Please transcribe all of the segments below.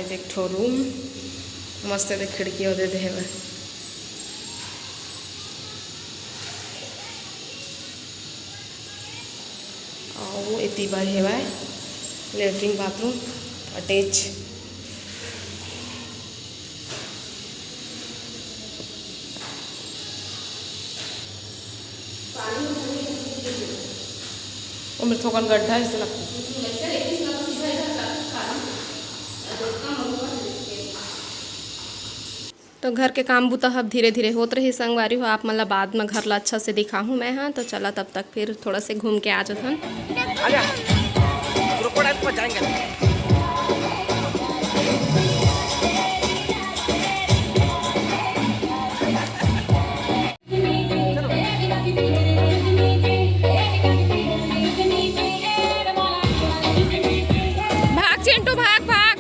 देख ठो रूम मस्त देख खिड़की दे दे और इतनी बार है लेटरिन बाथरूम अटैच। मेरे थोकन गड्ढा ऐसे लगता है। तो घर के काम बुता अब धीरे धीरे होत रही संगवारी हो। आप मतलब बाद में घर ला अच्छा से दिखाऊँ मैं। हाँ तो चला तब तक फिर थोड़ा से घूम के आ जाथन। भाग चिंटू भाग भाग।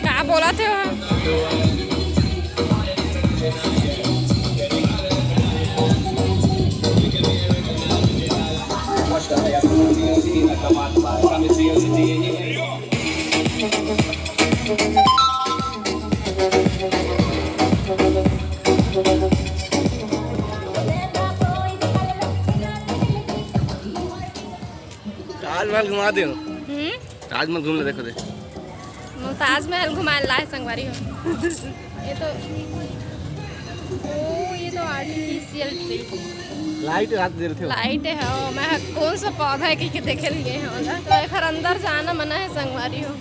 क्या बोला थे वहाँ? ताजमहल घुमा दे। ताजमहल घूम ले देखो दे। ताजमहल घुमाने लाए संगवारी हो। ये तो आर्टिफिशियल ट्री लाइट रात दे रहे थे। लाइट है ओ, मैं कौन सा पौधा है कि देखे लिए हैं तो एक अंदर जाना मना है संगवारी हो।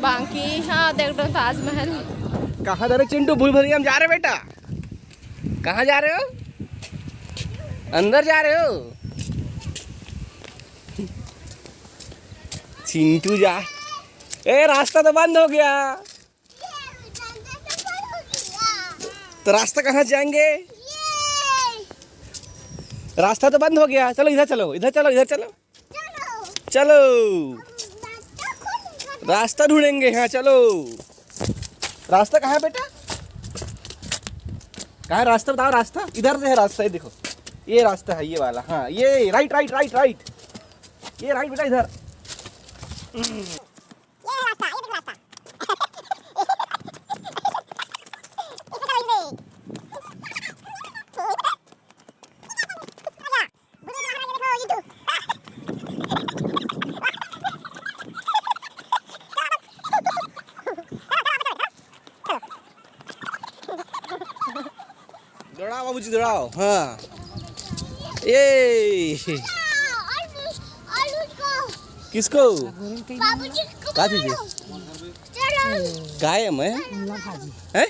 बाकी हाँ देख दो ताजमहल। कहाँ जा रहे चिंटू? भूल भुलैया हम जा रहे बेटा। कहाँ जा रहे हो? अंदर जा रहे हो? चिंटू जा। ए रास्ता तो बंद हो गया। तो रास्ता कहाँ जाएंगे? रास्ता तो बंद हो गया। चलो इधर चलो इधर चलो इधर चलो चलो रास्ता ढूंढेंगे। हाँ चलो। रास्ता कहाँ है बेटा? कहाँ है रास्ता? बताओ रास्ता। इधर से है रास्ता। ये देखो ये रास्ता है ये वाला। हाँ ये राइट राइट राइट राइट। ये राइट बेटा इधर। दौड़ाओ बाबूजी दौड़ाओ। हाँ ये किसको? बाबूजी को क्या चीज़ है? काय मैं है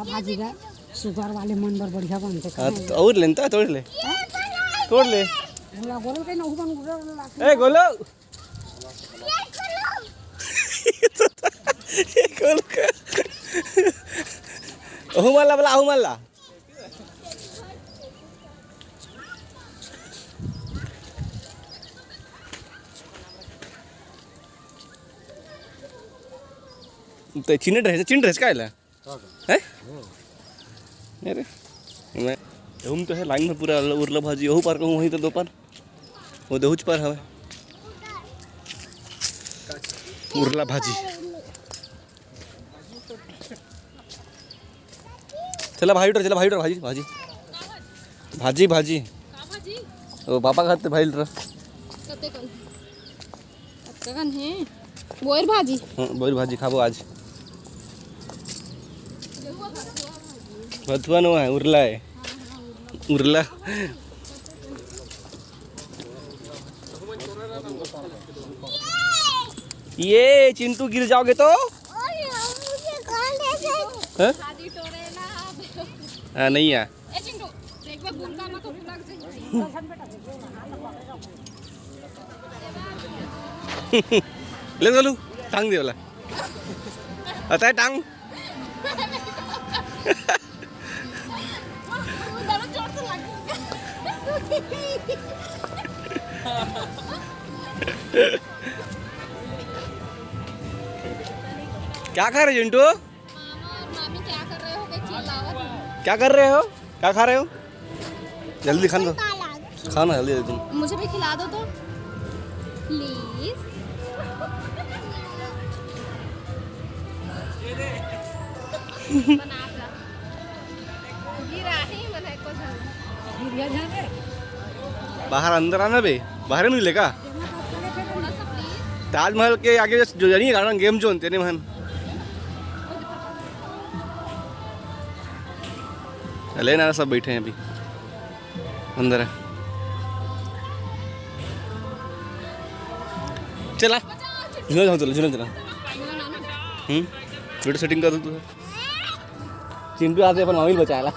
भाजी का शुगर वाले मन बर बढ़िया बनते हैं। तो और लेनता तोड़ ले तोड़ ले। गोलो के नहु बन ए गोलो ये गोलो का ओह मल्ला बला ओह मल्ला। तो चिन ड्रेस का है अरे मैं हम तो है लाइन में पूरा उरला भाजी वही पार कहूँ वहीं तो दोपहर वो दहुच पर है उरला भाजी। चला भाई चला भाई भाजी भाजी भाजी भाजी ओ पापा खाते भाई बोर भाजी। बोर भाजी खाबो आज। भथुआ नो है उरला है उरला। ये चिंटू गिर जाओगे तो हाँ नहीं है ले चलू टांग दे वाला आता है टांग क्या खा रहे हो चिंटू? मामी क्या कर रहे हो? क्या कर रहे हो? क्या खा रहे हो? जल्दी खाना खाना जल्दी तुम। मुझे भी खिला दो तो प्लीज। बाहर अंदर आना बे, बाहर नहीं मिलेगा। ताजमहल के आगे जो नहीं है गार्डन गेम जोन तेने महन लेना सब बैठे हैं अभी अंदर है। चला झूला जाओ, चलो झूला चला। वीडियो सेटिंग कर दो तू। चिंटू आते अपन मोबाइल बचाला।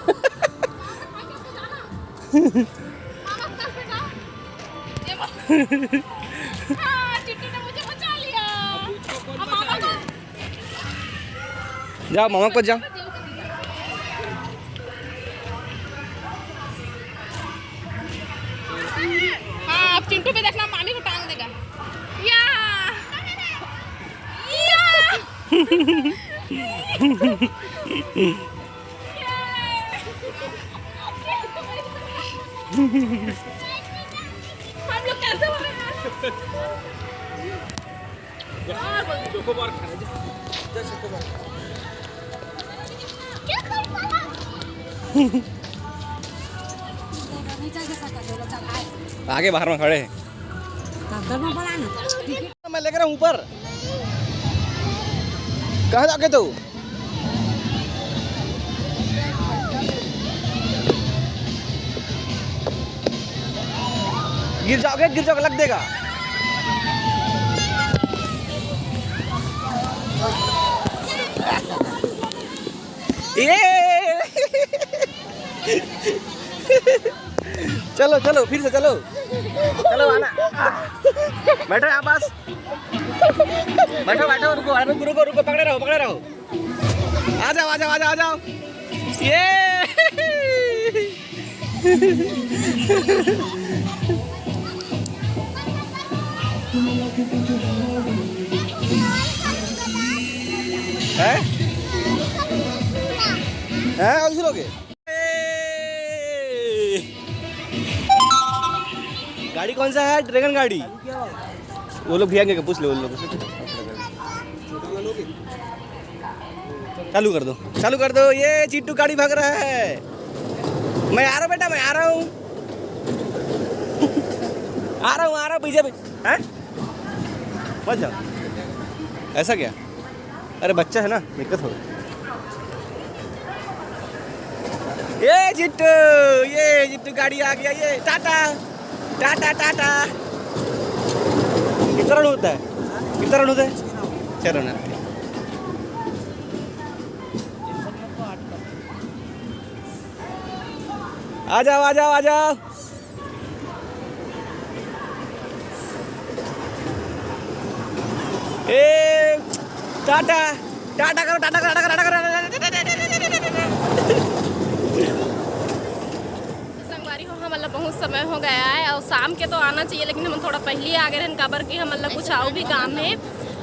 जाओ मामा को जाओ। हाँ अब चिंटू पे देखना, मामी को टांग देगा। या हम लोग कैसे हो रहे हैं? चोकोबार खा रहे जा चोकोबार। आगे बाहर में खड़े हैं। मैं लेकर आऊं ऊपर। कहाँ जाके तो गिर जाओगे लग देगा। ये चलो चलो फिर से चलो चलो आना। बैठो यहाँ पास, बैठो रुको पकड़े रहो। आ जाओ ये है और सुनोगे। गाड़ी कौन सा है? ड्रैगन गाड़ी। वो लोग भी आएंगे, पूछ लो उन लोगों से। चालू कर दो। ये चिट्टू गाड़ी भाग रहा है। मैं आ रहा हूँ बेटा, मैं आ रहा हूँ पीछे हैं। मत जाओ। ऐसा क्या? अरे बच्चा है ना, दिक्कत हो। ये चिट्टू गाड़ी आ गया। ये टाटा। कितना रन होता है? चलो ना। आ जाओ। ए टाटा करो। संगवारी हो हम मतलब बहुत समय हो गया है और शाम के तो आना चाहिए, लेकिन हम थोड़ा पहले आ गए खबर कि हम मतलब कुछ आओ भी काम है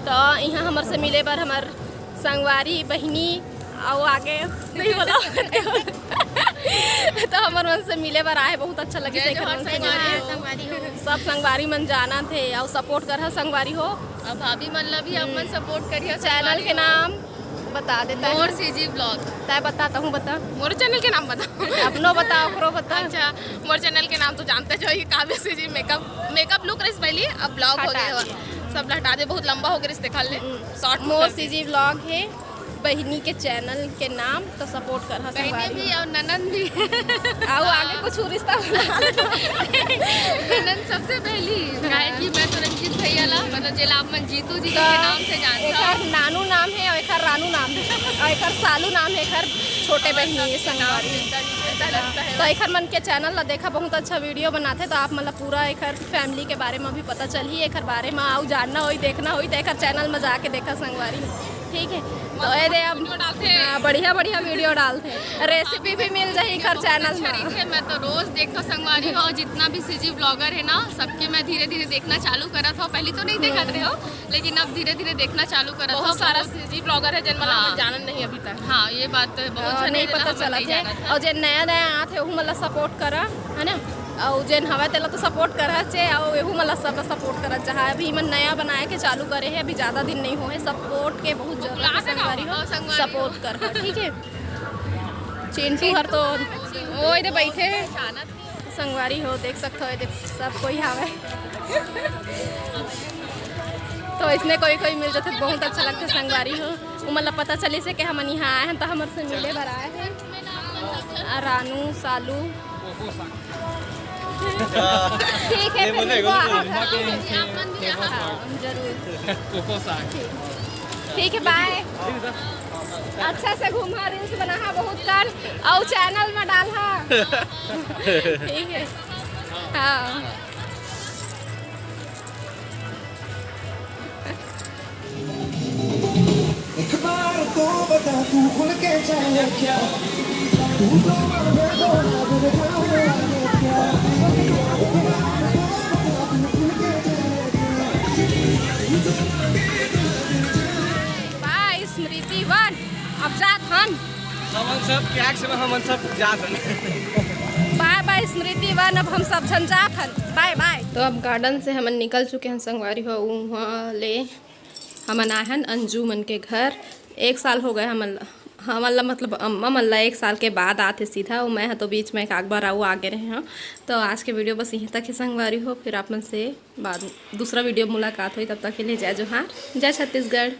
तो यहाँ हमारे से मिले बार हमार संगवारी बहनी आओ आगे नहीं बोला तो हमारे मन से मिले बार आए, बहुत अच्छा लगे। सब संगवारी मन जाना थे और सपोर्ट कर संगवारी हो। अब भाभी मतलब भी आप मन सपोर्ट करिए। चैनल के नाम बता देता है। मोर सीजी ब्लॉग। तय बताता हूँ, बता। मोर चैनल के नाम बताओ। अपनो बताओ, करो बता। अच्छा, मोर चैनल के नाम तो जानते जो, ये काव्य सीजी मेकअप लुक रही पहले, अब ब्लॉग हो गया। सब हटा दे, बहुत लंबा हो गया, रिश्ते खा ले। शॉर्ट मोर सीजी ब्लॉग है, बहनी के चैनल के नाम तो सपोर्ट कर बहने संगवारी भी और ननन भी आओ आगे कुछ और रिश्ता ननन सबसे पहली काहे कि मैं तो रंजीत भैया ला मतलब जेला आप मन जीतू जी के नाम से जानता एकर नानू नाम है और एकर रानू नाम है और एकर सालू नाम है एकर छोटे बहनी है संगवारी। तो एकर मन के चैनल ला देखा बहुत अच्छा वीडियो बनाते तो आप मतलब पूरा एकर फैमिली के बारे में भी पता चल ही एकर बारे में आओ जानना होई देखना होई तो एकर चैनल में जाके देखा संगवारी। ठीक है तो ये दे अब बढ़िया बढ़िया वीडियो डालते रेसिपी भी मिल जाए एकर चैनल में। मैं तो रोज देखता संगवारी हो जितना भी सीजी ब्लॉगर है ना सबके मैं धीरे धीरे देखना चालू करा था। पहले तो नहीं देखा रहे हो लेकिन अब धीरे धीरे देखना चालू करा था। बहुत सारा सीजी ब्लॉगर है जिन मतलब जानन नहीं अभी तक। हाँ ये बात तो बहुत नहीं पता चला थे और जो नया नया आते वो मतलब सपोर्ट करा है ना और जिन हवा तेला तो सपोर्ट करा चे और वो मतलब सब सपोर्ट करा चाहे अभी मन नया बनाए के चालू करे है अभी ज़्यादा दिन नहीं हुए सपोर्ट के बहुत ज़रूरत संगवारी हो सपोर्ट कर ठीक है। चिंटू हर तो वो इधर बैठे हैं संगवारी हो देख सकते हो सब कोई आवे तो इसने कोई कोई मिल जाते बहुत अच्छा लगता है संगवारी हो वो मतलब पता चली से कि हम यहाँ आए हैं तो हमारे से मिले भर आए हैं रानू सालू ठीक है फिर मिलबो जरूर ठीक है बाय। अच्छा से घूमा रील्स बना बहुत कर और चैनल में डाल ठीक है हाँ एक बार तो बता तू खुल के चाहे क्या तू तो मर दो क्या बाय स्मृति वन अब जात हम सब क्या से हम सब जात बाय बाय स्मृति वन अब हम सब झन जात हन बाय बाय। तो अब गार्डन से हम निकल चुके हैं संगवारी हो वहाँ ले हमन आए हैं अंजू मन के घर 1 साल हो गए हमला मतलब अम्मा मल्ला 1 साल के बाद आते सीधा और मैं तो बीच में एक बार आऊ आगे रहे हैं। तो आज के वीडियो बस यहीं तक ही संगवारी हो फिर आप मन से बाद दूसरा वीडियो मुलाकात हुई तब तक के लिए जय जोहार जय छत्तीसगढ़।